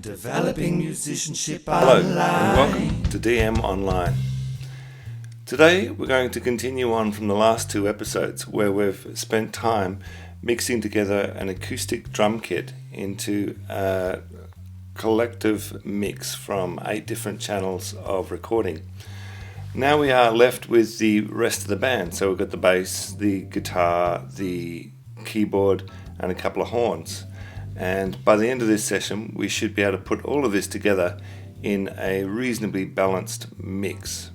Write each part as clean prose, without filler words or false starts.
Developing musicianship Hello online. and welcome to DM Online. Today we're going to continue on from the last two episodes where we've spent time mixing together an acoustic drum kit into a collective mix from 8 different channels of recording. Now we are left with the rest of the band. So we've got the bass, the guitar, the keyboard and a couple of horns. And by the end of this session we should be able to put all of this together in a reasonably balanced mix.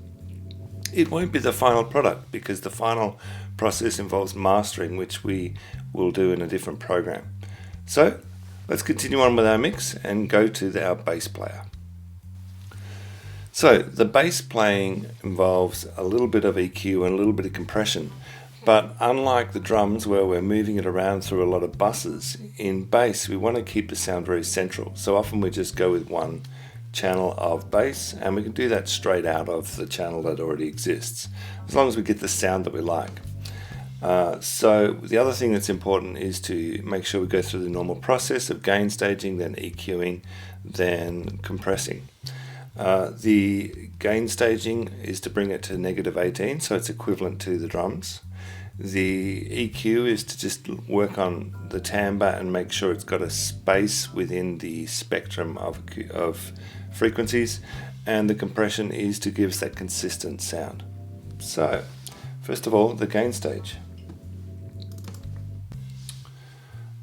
It won't be the final product because the final process involves mastering, which we will do in a different program. So let's continue on with our mix and go to our bass player. So the bass playing involves a little bit of EQ and a little bit of compression. But unlike the drums where we're moving it around through a lot of buses, in bass we want to keep the sound very central. So often we just go with one channel of bass and we can do that straight out of the channel that already exists, as long as we get the sound that we like. So the other thing that's important is to make sure we go through the normal process of gain staging, then EQing, then compressing. The gain staging is to bring it to -18, so it's equivalent to the drums. The EQ is to just work on the timbre and make sure it's got a space within the spectrum of frequencies, and the compression is to give us that consistent sound. So first of all, the gain stage,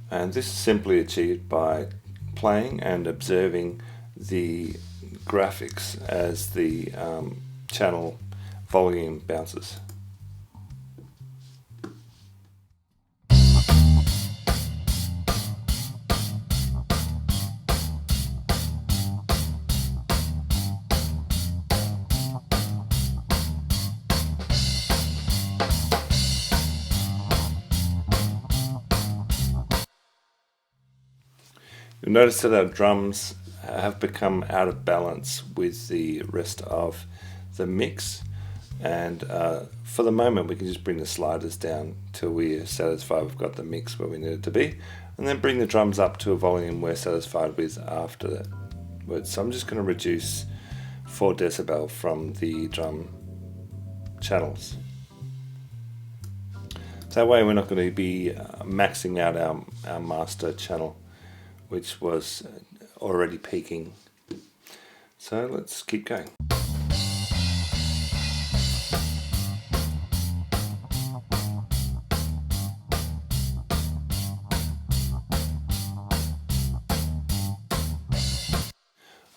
and this is simply achieved by playing and observing the graphics as the channel volume bounces. You'll notice that our drums have become out of balance with the rest of the mix, and for the moment we can just bring the sliders down till we're satisfied we've got the mix where we need it to be, and then bring the drums up to a volume we're satisfied with afterwards. So I'm just going to reduce 4 decibel from the drum channels. That way we're not going to be maxing out our master channel, which was already peaking. So let's keep going.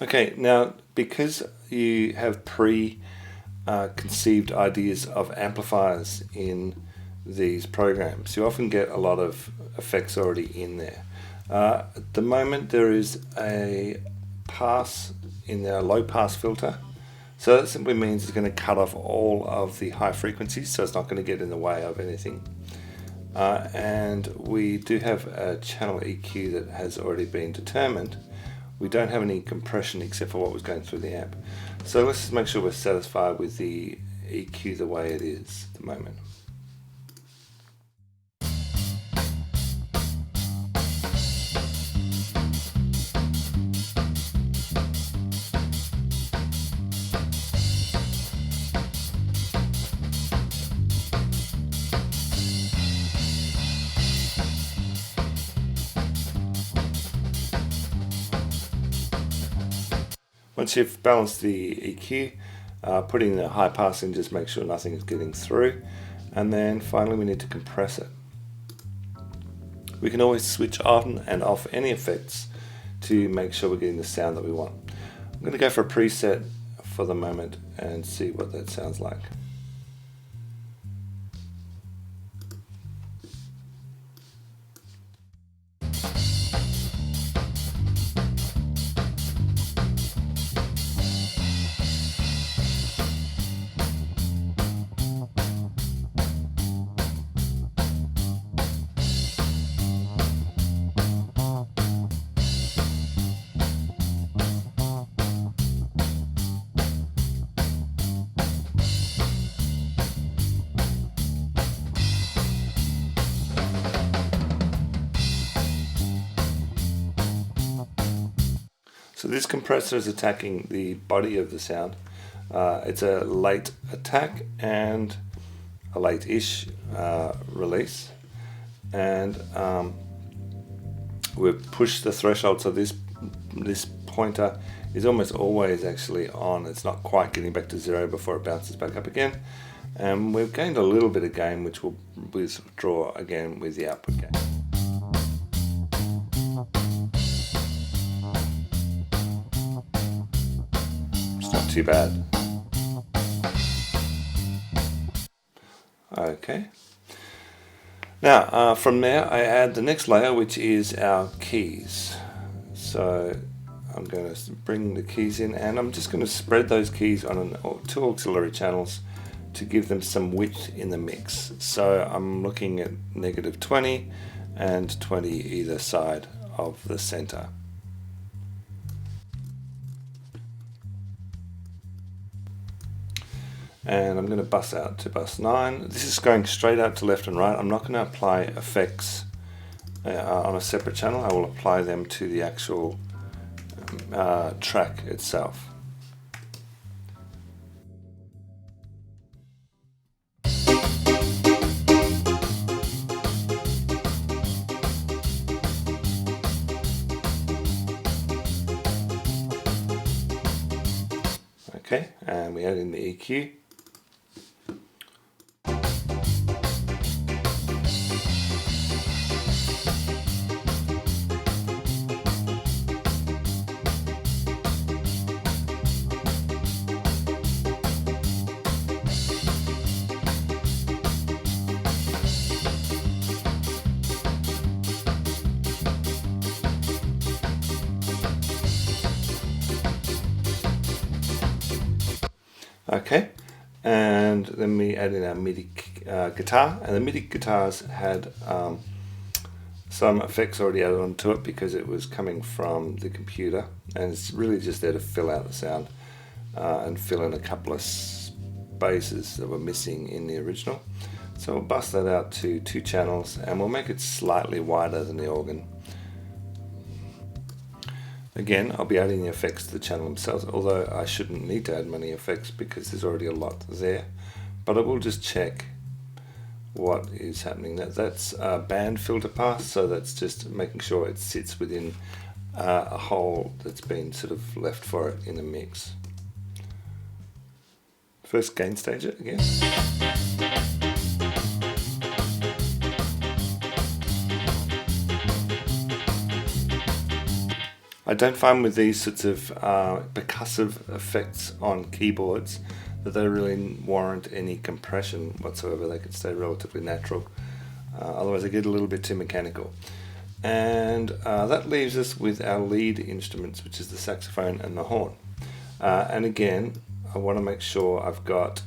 Okay, now because you have conceived ideas of amplifiers in these programs, you often get a lot of effects already in there. At the moment there is a pass in our low pass filter, so that simply means it's going to cut off all of the high frequencies, so it's not going to get in the way of anything. And we do have a channel EQ that has already been determined. We don't have any compression except for what was going through the amp. So let's just make sure we're satisfied with the EQ the way it is at the moment. Once you've balanced the EQ, putting the high pass in, just make sure nothing is getting through, and then finally we need to compress it. We can always switch on and off any effects to make sure we're getting the sound that we want. I'm going to go for a preset for the moment and see what that sounds like. So this compressor is attacking the body of the sound. It's a late attack and a late-ish release, and we've pushed the threshold, so this pointer is almost always actually on. It's not quite getting back to 0 before it bounces back up again, and we've gained a little bit of gain, which we'll withdraw again with the output gain. It's not too bad. Okay. Now from there I add the next layer, which is our keys. So I'm going to bring the keys in, and I'm just going to spread those keys on two auxiliary channels to give them some width in the mix. So I'm looking at -20 and 20 either side of the center. And I'm going to bus out to bus 9. This is going straight out to left and right. I'm not going to apply effects on a separate channel. I will apply them to the actual track itself. Okay, and we add in the EQ. Okay, and then we add in our MIDI guitar, and the MIDI guitars had some effects already added onto it because it was coming from the computer, and it's really just there to fill out the sound and fill in a couple of spaces that were missing in the original. So we'll bust that out to 2 channels, and we'll make it slightly wider than the organ. Again, I'll be adding the effects to the channel themselves, although I shouldn't need to add many effects because there's already a lot there. But I will just check what is happening. That's a band filter pass, so that's just making sure it sits within a hole that's been sort of left for it in the mix. First gain stage it again. I don't find with these sorts of percussive effects on keyboards that they really warrant any compression whatsoever. They could stay relatively natural. Otherwise they get a little bit too mechanical. And that leaves us with our lead instruments, which is the saxophone and the horn. And again, I want to make sure I've got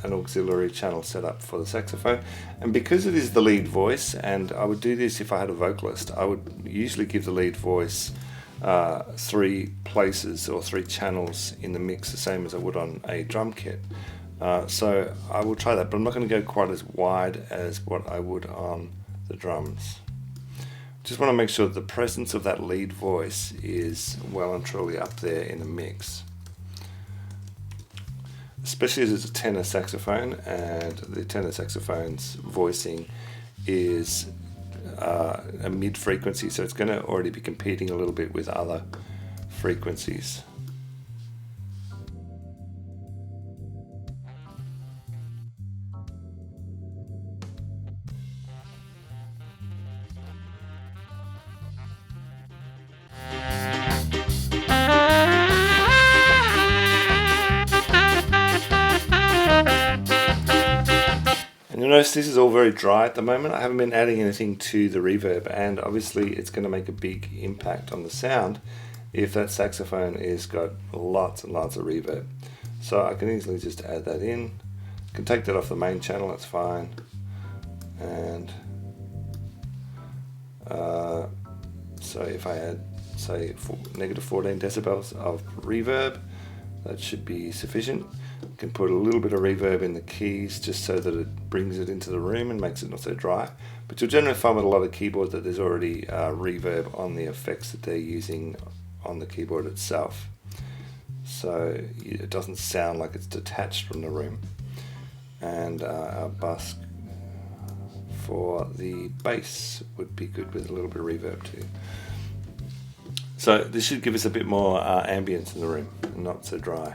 an auxiliary channel set up for the saxophone. And because it is the lead voice, and I would do this if I had a vocalist, I would usually give the lead voice 3 places or 3 channels in the mix, the same as I would on a drum kit. So I will try that, but I'm not going to go quite as wide as what I would on the drums. Just want to make sure that the presence of that lead voice is well and truly up there in the mix. Especially as it's a tenor saxophone, and the tenor saxophone's voicing is a mid frequency, so it's going to already be competing a little bit with other frequencies. You'll notice this is all very dry at the moment. I haven't been adding anything to the reverb, and obviously it's going to make a big impact on the sound if that saxophone has got lots and lots of reverb. So I can easily just add that in. I can take that off the main channel, that's fine. And so if I add, say, -14 decibels of reverb, that should be sufficient. You can put a little bit of reverb in the keys just so that it brings it into the room and makes it not so dry. But you'll generally find with a lot of keyboards that there's already reverb on the effects that they're using on the keyboard itself, so it doesn't sound like it's detached from the room. And our bus for the bass would be good with a little bit of reverb too. So this should give us a bit more ambience in the room, and not so dry.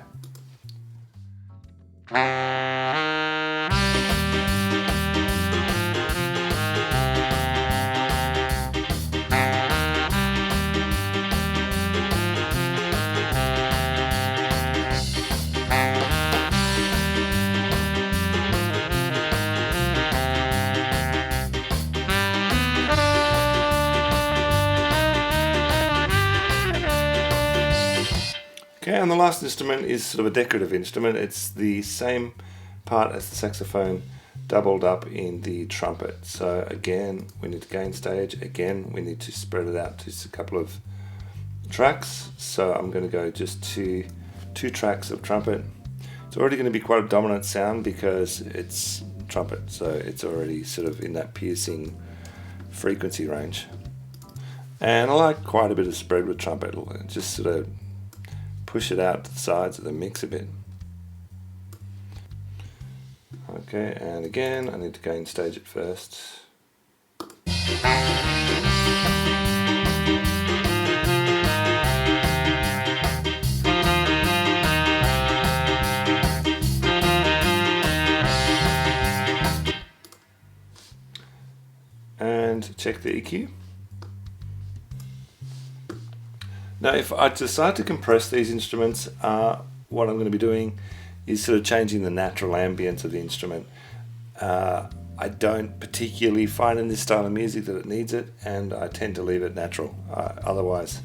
Okay, and the last instrument is sort of a decorative instrument. It's the same part as the saxophone, doubled up in the trumpet. So again, we need to gain stage. Again, we need to spread it out to just a couple of tracks. So I'm going to go just to 2 tracks of trumpet. It's already going to be quite a dominant sound because it's trumpet, so it's already sort of in that piercing frequency range. And I like quite a bit of spread with trumpet. It'll just sort of push it out to the sides of the mix a bit. Okay, and again, I need to gain stage it first. And check the EQ. Now, if I decide to compress these instruments, what I'm going to be doing is sort of changing the natural ambience of the instrument. I don't particularly find in this style of music that it needs it, and I tend to leave it natural. Otherwise,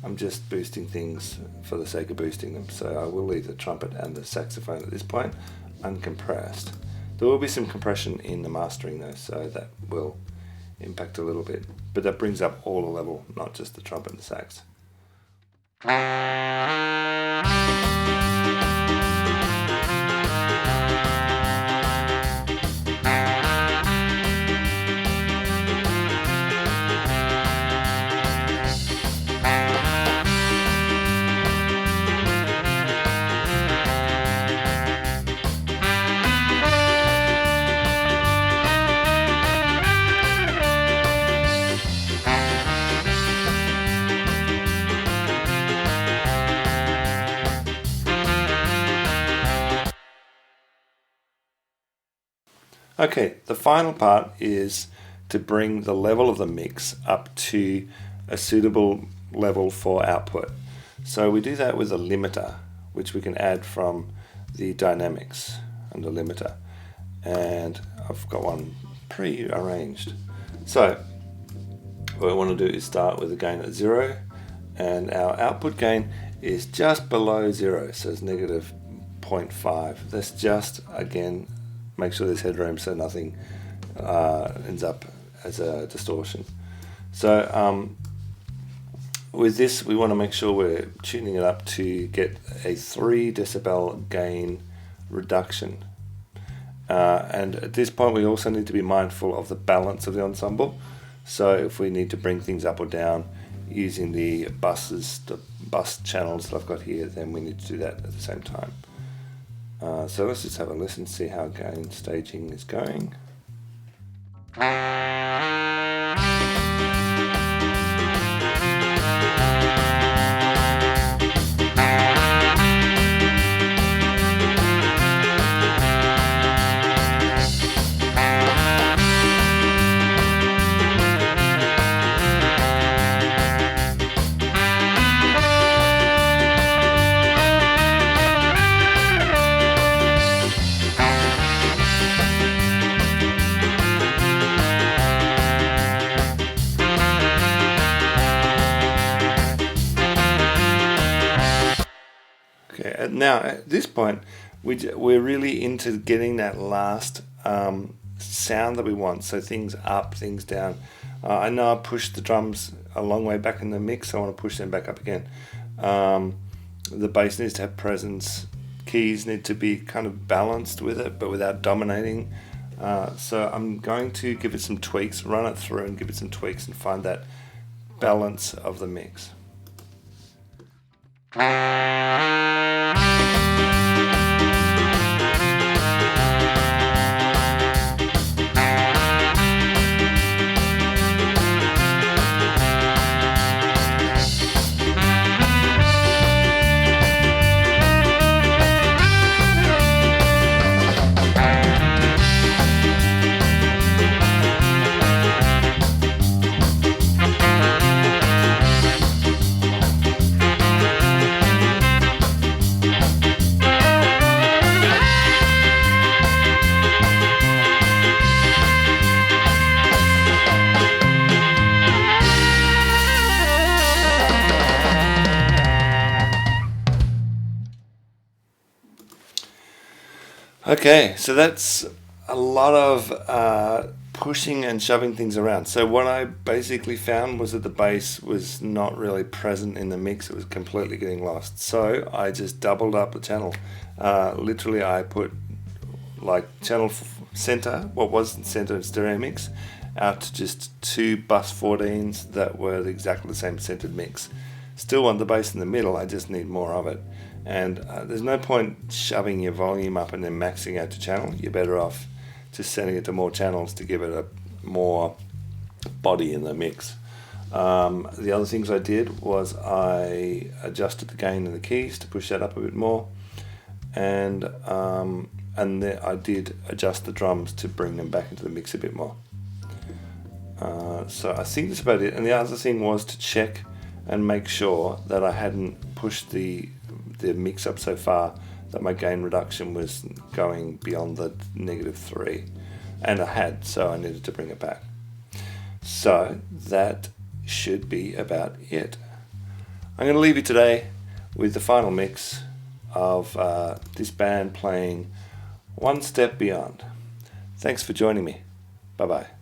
I'm just boosting things for the sake of boosting them. So I will leave the trumpet and the saxophone at this point uncompressed. There will be some compression in the mastering though, so that will impact a little bit. But that brings up all the level, not just the trumpet and the sax. Okay, the final part is to bring the level of the mix up to a suitable level for output. So we do that with a limiter, which we can add from the dynamics under limiter. And I've got one pre-arranged. So what I want to do is start with a gain at 0, and our output gain is just below 0, so it's negative 0.5. That's just, again, make sure there's headroom so nothing ends up as a distortion. So with this, we want to make sure we're tuning it up to get a 3 decibel gain reduction. And at this point, we also need to be mindful of the balance of the ensemble. So if we need to bring things up or down using the buses, the bus channels that I've got here, then we need to do that at the same time. So let's just have a listen, see how gain staging is going. Now, at this point, we're really into getting that last sound that we want. So things up, things down. I know I pushed the drums a long way back in the mix. I want to push them back up again. The bass needs to have presence. Keys need to be kind of balanced with it, but without dominating. So I'm going to give it some tweaks, run it through and give it some tweaks and find that balance of the mix. Okay, so that's a lot of pushing and shoving things around. So what I basically found was that the bass was not really present in the mix. It was completely getting lost. So I just doubled up the channel. Literally, I put like channel center, what was center in stereo mix, out to just 2 bus 14s that were exactly the same centered mix. Still want the bass in the middle, I just need more of it. And there's no point shoving your volume up and then maxing out your channel. You're better off just sending it to more channels to give it a more body in the mix. The other things I did was I adjusted the gain in the keys to push that up a bit more, and then I did adjust the drums to bring them back into the mix a bit more. So I think that's about it. And the other thing was to check and make sure that I hadn't pushed the mix up so far that my gain reduction was going beyond the -3, and I had, so I needed to bring it back. So that should be about it. I'm going to leave you today with the final mix of this band playing One Step Beyond. Thanks for joining me. Bye bye.